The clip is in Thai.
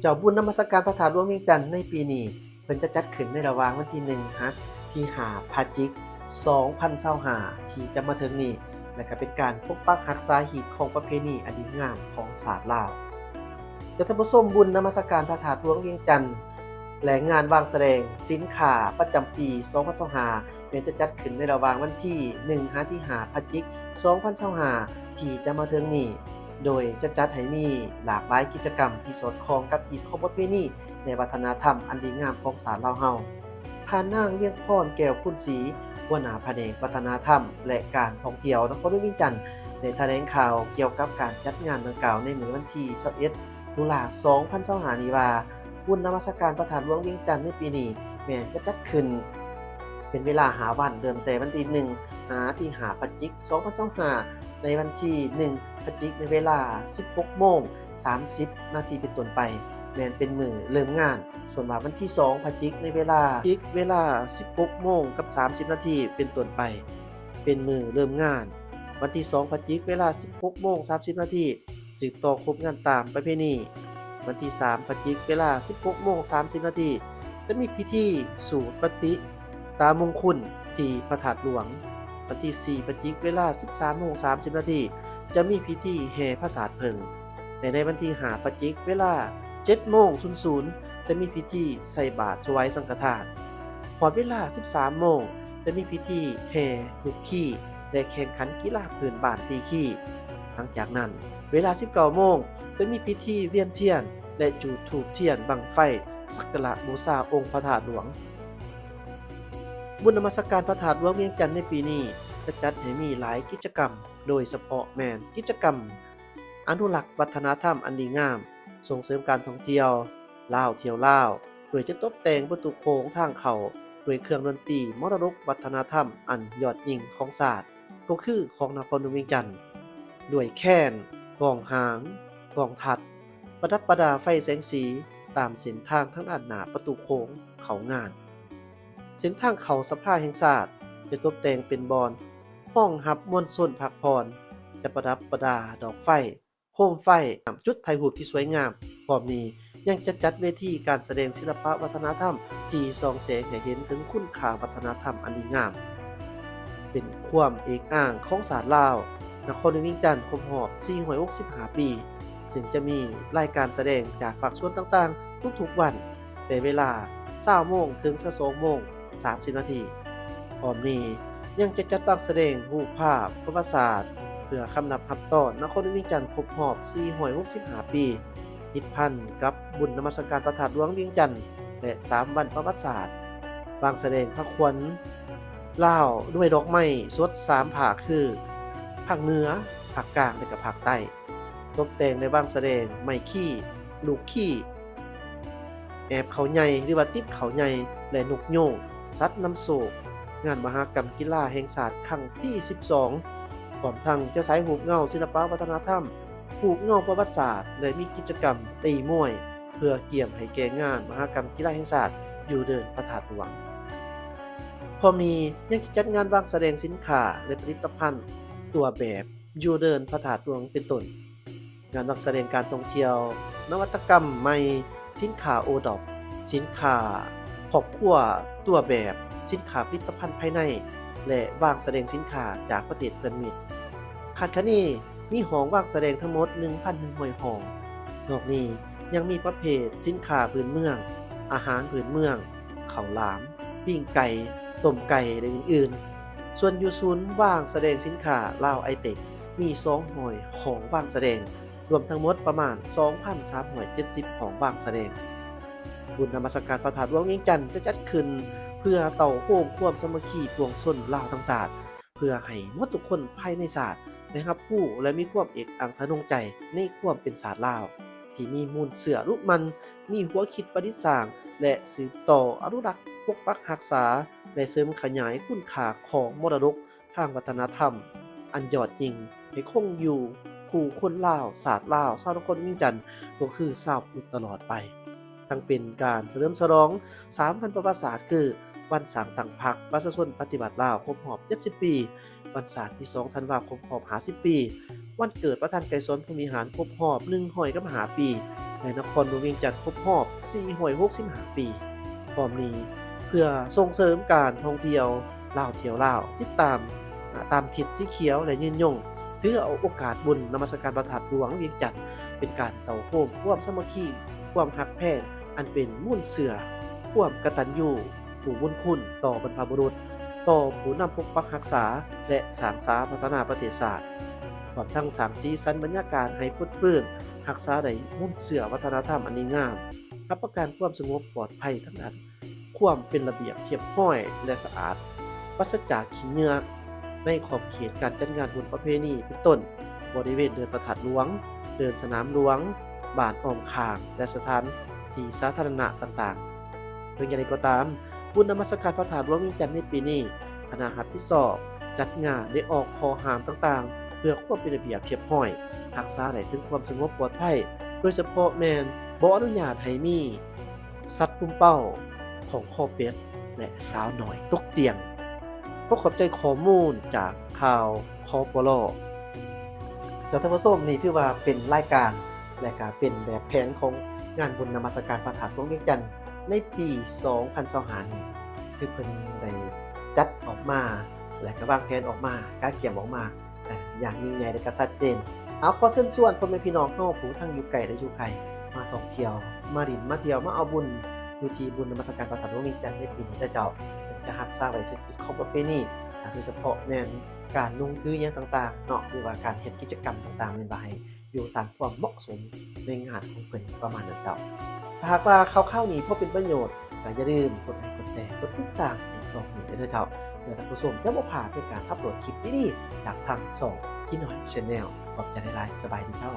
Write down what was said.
เจ้าบุญนมัสการพระธาตุหลวงเวียงจันทน์ในปีนี้เพิ่นจะจัดขึ้นในระหว่างวันที่1ที่5พฤศจิก2025ที่จะมาถึงนี้และก็เป็นการปกปักรักษาหีบของประเพณีอันดีงามของศาสตร์ลาวเดี๋ยวท่านผู้ชมบุญนมัสการพระธาตุหลวงเวียงจันทน์และงานวางแสดงสินค้าประจำปี2025เป็นจะจัดขึ้นในระหว่างวันที่1ที่5พฤศจิก2025ที่จะมาถึงนี้ โดยจะจัดให้มีหลากหลายกิจกรรมที่สอดคล้องกับอีกของประเพณีในวัฒนธรรมอันดีงามของศาสตร์ลาวเฮาผ่านนางเวียงพรแก้วคุณศรีหัวหน้าแผนกวัฒนธรรมและการท่องเที่ยวนครหลวงเวียงจันทน์ได้แถลงข่าวเกี่ยวกับการจัดงานดังกล่าวในมื้อวันที่21ตุลาคม2025นี้ว่าบุญนมัสการพระธาตุหลวงเวียงจันทน์ในปีนี้แม้นจะจัดขึ้นเป็นเวลา5วันเริ่มแต่วันที่1ที่5พฤศจิกายน2025ในวันที่1พฤศจิกายนในเวลา 16:30 นาทีเป็นต้นไปแม่นเป็นมื้อเริ่มงานส่วนว่าวันที่2พฤศจิกายนในเวลา 16:30 นาทีเป็นต้นไปเป็นมื้อเริ่มงานวันที่2พฤศจิกายนเวลา 16:30 นาทีสืบต่อครบงานตามประเพณีวันที่3พฤศจิกายนเวลา 16:30 นาทีจะมีพิธีสูตรปฏิตามงคลที่พระธาตุหลวง วันที่4พฤศจิกายนเวลา 13:30 นาทีจะมีพิธีแห่พระศาสตร์เพิงและในวันที่5พฤศจิกายนเวลา 7:00 จะมีพิธีใส่บาตรถวายสังฆทานพอดเวลา 13 โมงจะมีพิธีแห่ลูกขี้และแข่งขันกีฬาพื้นบ้านตีขี้หลังจากนั้นเวลา 19 โมงจะมีพิธีเวียนเทียนและจุดธูปเทียนบั้งไฟสักการะบูชาองค์พระธาตุหลวงบุญนมัสการพระธาตุหลวงเวียงจันทน์ในปีนี้จะจัดให้มีหลายกิจกรรมโดยเฉพาะแม่นกิจกรรมอนุรักษ์วัฒนธรรมอันดีงามส่งเสริมการท่องเที่ยวลาวเที่ยวลาวโดยจะตกแต่งประตูโค้งทางเข้าด้วยเครื่องดนตรีมรดกวัฒนธรรมอันยอดยิ่งของศาสตร์ก็คือของนครหลวงเวียงจันทน์ด้วยแค้นกลองหางกลองทัดประดับประดาไฟแสงสีตามเส้นทางทั้งด้านหน้าประตูโค้งเข้างานเส้นทางเข้าสภาแห่งชาติจะตกแต่งเป็นบอนห้องรับมวลชนพักผ่อนจะประดับประดาดอกไฟโคมไฟจุดถ่ายรูปที่สวยงามพร้อมนี้ยังจะจัดเวทีการแสดงศิลปะวัฒนธรรมที่ส่องแสงให้เห็นถึงคุณค่าวัฒนธรรมอันดีงามเป็นความเอกอ้างของศาสตร์ลาวนครหลวงเวียงจันทน์ครบรอบ465 ปีซึ่งจะมีรายการแสดงจากภาคส่วนต่างๆทุกๆวันแต่เวลา 20 โมงถึง 22:30 นาทีพร้อมนี้ยังจะจัดวางแสดงรูปภาพประวัติศาสตร์เพื่อคำนับรับตอนนครหลวงเวียงจันทน์ครบรอบ465 ปีติดพันกับบุญนมัสการพระธาตุหลวงเวียงจันทน์และ3วันประวัติศาสตร์วางแสดงพระขวัญลาวด้วยดอกไม้สด3ภาคคือภาคเหนือภาคกลางและก็ภาคใต้ตกแต่งในวางแสดงไม้ขี้ลูกขี้แอบเขาใหญ่หรือว่าติ๊บเขาใหญ่และนกโยงสัตว์น้ำโศกงานมหกรรมกีฬาแห่งชาติครั้งที่ 12พร้อมทั้งจะใช้รูปเงาศิลปวัฒนธรรมรูปเงาประวัติศาสตร์และมีกิจกรรมตีมวยเพื่อเกี่ยมให้แก่งานมหกรรมกีฬาแห่งชาติอยู่เดินพระธาตุหลวงพร้อมนี้ยังจัดงานวางแสดงสินค้าและผลิตภัณฑ์ตัวแบบอยู่เดินพระธาตุหลวงเป็นต้นงานวางแสดงการท่องเที่ยวนวัตกรรมใหม่สินค้าโอดอปสินค้าครอบครัวตัวแบบสินค้าผลิตภัณฑ์ภายในและวางแสดงสินค้าจากประเทศเพื่อนมิตรคาดคะเนมีห้องวางแสดงทั้งหมด 1,100 ห้องนอกนี้ยังมีประเภทสินค้าพื้นเมืองอาหารพื้นเมืองข้าวหลามปิ้งไก่ต้มไก่และอื่นๆส่วนอยู่ศูนย์วางแสดงสินค้าลาวไอเทคมี200ห้องวางแสดงรวมทั้งหมดประมาณ 2,370 ห้องวางแสดงบุญนมัสการพระธาตุหลวงเวียงจันทน์จะจัดขึ้นเพื่อเต่าโฮมความสามัคคีปวงชนลาวทั้งศาสตร์เพื่อให้หมดทุกคนภายในศาสตร์ได้รับรู้และมีความเอกอังทะนงใจในความเป็นศาสตร์ลาวที่มีมูลเสื่อรูปมันมีหัวคิดประดิษฐ์สร้างและสืบต่ออนุรักษ์ปกปักรักษาและเสริมขยายคุณค่าของมรดกทางวัฒนธรรมอันยอดยิ่งให้คงอยู่คู่คนลาวศาสตร์ลาวชาวนครเวียงจันทน์ก็คือชาวพุทธตลอดไปทั้งเป็นการเฉลิมฉลอง3วันประวัติศาสตร์คือวันสร้างตั้งพรรคประชาชนปฏิบัติลาวครบรอบ70 ปีวันศาสตร์ที่2ธันวาคมครบรอบ50 ปีวันเกิดพระท่านไกรสนภูมิหารครบรอบ100 ปี และนครหลวงเวียงจันทน์ครบรอบ465 ปีพร้อมนี้เพื่อส่งเสริมการท่องเที่ยวลาวเที่ยวลาวติดตามตามทิศสีเขียวและยืนยงถือเอาโอกาสบุญนมัสการพระธาตุหลวงเวียงจันทน์เป็นการเต่าโฮมความสามัคคีความฮักแพงอันเป็นมูลเสือความกตัญญูผู้บุญคุณต่อบรรพบุรุษต่อผู้นำปกปักรักษาและสร้างสาพัฒนาประเทศชาติพร้อมทั้งสร้างสีสันบรรยากาศให้ฟดฟื้นรักษาได้มูลเสือวัฒนธรรมอันดีงามรับประกันความสงบปลอดภัยทั้งนั้นความเป็นระเบียบเรียบร้อยและสะอาดปราศจากขี้เหงื่อในขอบเขตการจัดงานบุญประเพณีเป็นต้นบริเวณเดินพระธาตุหลวงเดินสนามหลวงบ้านอ้อมข้างและสถานที่สาธารณะต่างๆเพียงอย่างไรก็ตามบุญนมัสการพระธาตุหลวงเวียงจันทน์ในปีนี้คณะรับผิดชอบจัดงานได้ออกข้อห้ามต่างๆเพื่อความเป็นระเบียบเรียบร้อยรักษาได้ถึงความสงบปลอดภัยโดยเฉพาะแม่นบ่อนุญาตให้มีสัตว์ปุ่มเป้าของคอเป็ดและสาวน้อยตกเตียงขอขอบใจข้อมูลจากข่าวคอปลจากท่านผู้ชมนี่ถือว่าเป็นรายการและก็เป็นแบบแผนของงานบุญนมัสการพระธาตุหลวงเวียงจันทน์ในปี2025นี้คือเพิ่นได้จัดออกมาและก็วางแผนออกมากาเกี่ยมออกมาอย่างยิ่งใหญ่และก็ชัดเจนเอาขอเชิญชวนพ่อแม่พี่น้องเฮาผู้ทั้งอยู่ไกลและอยู่ไกลมาท่องเที่ยวมาดินมาเที่ยวมาเอาบุญอยู่ที่บุญนมัสการพระธาตุหลวงเวียงจันทน์ในปีนี้เด้อเจ้าจะรักษาไว้ซึ่งของประเพณีโดยเฉพาะแม่นการนุ่งถือหยังต่างๆเนาะหรือว่าการเฮ็ดกิจกรรมต่างๆแม่นบ่ให้อยู่ตามความเหมาะสมในงานของเพิ่นประมาณนั้นเจ้าถ้าหากว่าข่าวๆนี้พอเป็นประโยชน์ก็อย่าลืมกดไลค์กดแชร์กดติดตามให้ช่องนี้ด้วยเด้อเจ้าเพื่อท่านผู้ชมจะบ่พลาดในการอัปโหลดคลิปดีๆจากทางช่องพี่น้อย Channel ขอบใจหลายๆสบายดีเจ้า